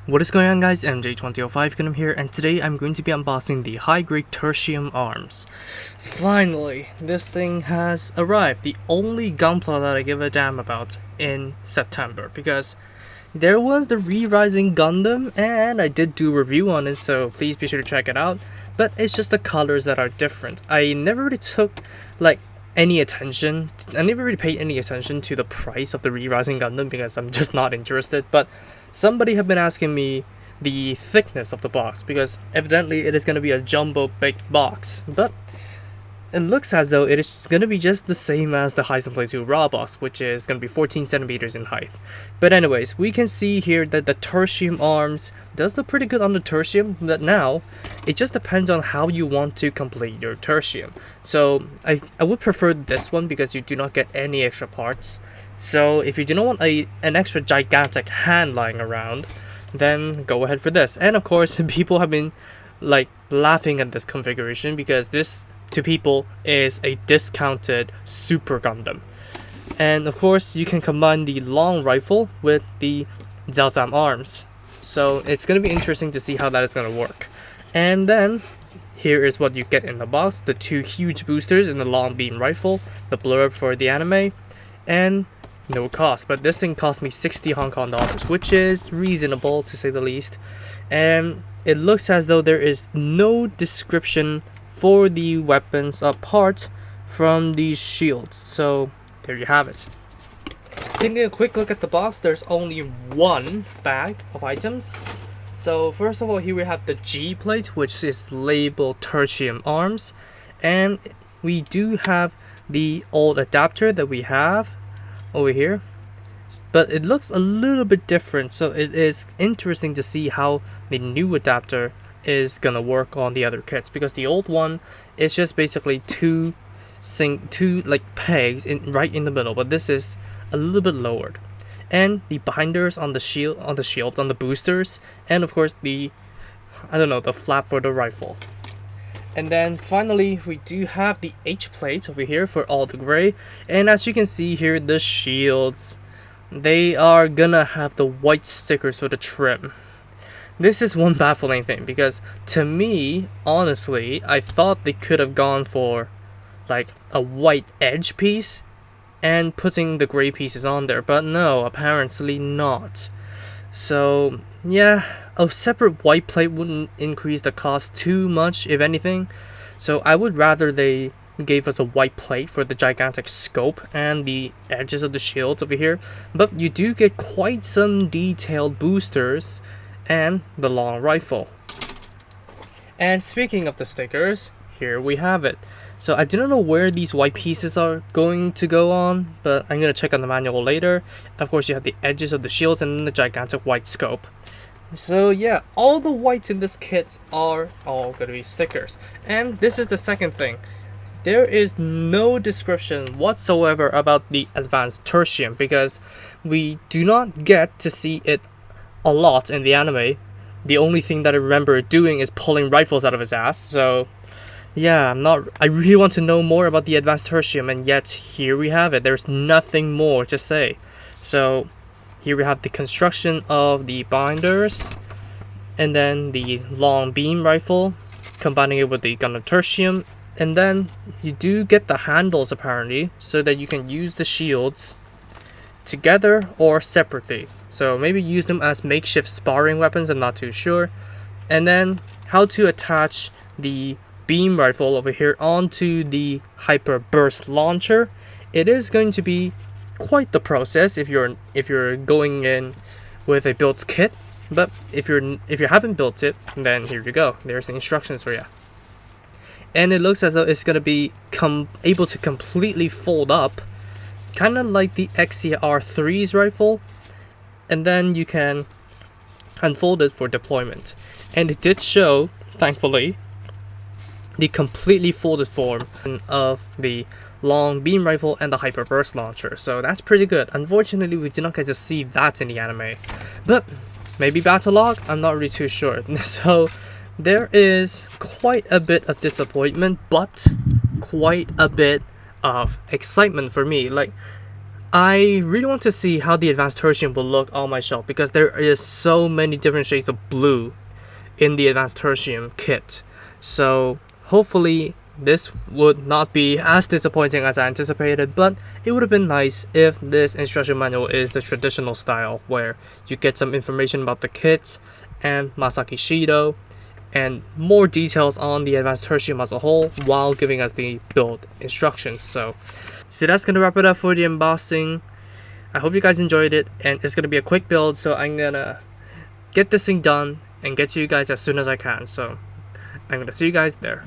What is going on, guys? MJ2005 Gundam here, and today I'm going to be unboxing the high-grade Tertium arms. Finally, this thing has arrived, the only Gunpla that I give a damn about in September, because there was the Re-Rising Gundam, and I did do a review on it, so please be sure to check it out, but it's just the colors that are different. I never really took, any attention. I never really paid any attention to the price of the Re-Rising Gundam because I'm just not interested, but somebody have been asking me the thickness of the box because evidently it is going to be a jumbo big box, but it looks as though it is going to be just the same as the Heisen Play 2 raw box, which is going to be 14 centimeters in height. But anyways, we can see here that the Tertium arms does look pretty good on the Tertium, but now it just depends on how you want to complete your Tertium. So I would prefer this one because you do not get any extra parts. So if you do not want an extra gigantic hand lying around, then go ahead for this. And of course, people have been laughing at this configuration because this to people is a discounted Super Gundam. And of course, you can combine the long rifle with the Zeltam arms. So it's going to be interesting to see how that is going to work. And then here is what you get in the box: the two huge boosters in the long beam rifle, the blurb for the anime, and no cost. But this thing cost me 60 Hong Kong dollars, which is reasonable to say the least. And it looks as though there is no description for the weapons apart from these shields. So there you have it. Taking a quick look at the box, there's only one bag of items. So first of all, here we have the G plate, which is labeled Tertium arms, and we do have the old adapter that we have over here, but it looks a little bit different, so it is interesting to see how the new adapter is gonna work on the other kits, because the old one is just basically two pegs right in the middle, but this is a little bit lowered. And the binders on the shields, on the boosters, and of course the flap for the rifle. And then finally, we do have the H plate over here for all the gray. And as you can see here, the shields, they are gonna have the white stickers for the trim. This is one baffling thing, because to me, honestly, I thought they could have gone for a white edge piece and putting the gray pieces on there, but no, apparently not. So yeah, a separate white plate wouldn't increase the cost too much, if anything. So I would rather they gave us a white plate for the gigantic scope and the edges of the shields over here, but you do get quite some detailed boosters and the long rifle. And speaking of the stickers, here we have it. So I do not know where these white pieces are going to go on, but I'm going to check on the manual later. Of course, you have the edges of the shields and then the gigantic white scope. So yeah, all the whites in this kit are all going to be stickers. And this is the second thing. There is no description whatsoever about the advanced Tertium, because we do not get to see it a lot in the anime. The only thing that I remember doing is pulling rifles out of his ass. So yeah, I really want to know more about the advanced Tertium, and yet here we have it. There's nothing more to say. So here we have the construction of the binders, and then the long beam rifle, combining it with the Gundam Tertium, and then you do get the handles apparently, so that you can use the shields together or separately. So maybe use them as makeshift sparring weapons, I'm not too sure. And then how to attach the beam rifle over here onto the hyper burst launcher. It is going to be quite the process if you're going in with a built kit, but if you haven't built it, then here you go, there's the instructions for you. And it looks as though it's gonna be able to completely fold up, kind of like the XCR3's rifle, and then you can unfold it for deployment. And it did show, thankfully, the completely folded form of the long beam rifle and the hyper burst launcher, so that's pretty good. Unfortunately, we do not get to see that in the anime, but maybe battle log, I'm not really too sure. So there is quite a bit of disappointment, but quite a bit of excitement for me. I really want to see how the advanced tertium will look on my shelf, because there is so many different shades of blue in the advanced tertium kit. So hopefully this would not be as disappointing as I anticipated, but it would have been nice if this instruction manual is the traditional style, where you get some information about the kit and Masaki Shido and more details on the advanced tertium as a whole while giving us the build instructions. So that's gonna wrap it up for the embossing. I hope you guys enjoyed it, and it's gonna be a quick build, so I'm gonna get this thing done and get to you guys as soon as I can. So I'm gonna see you guys there.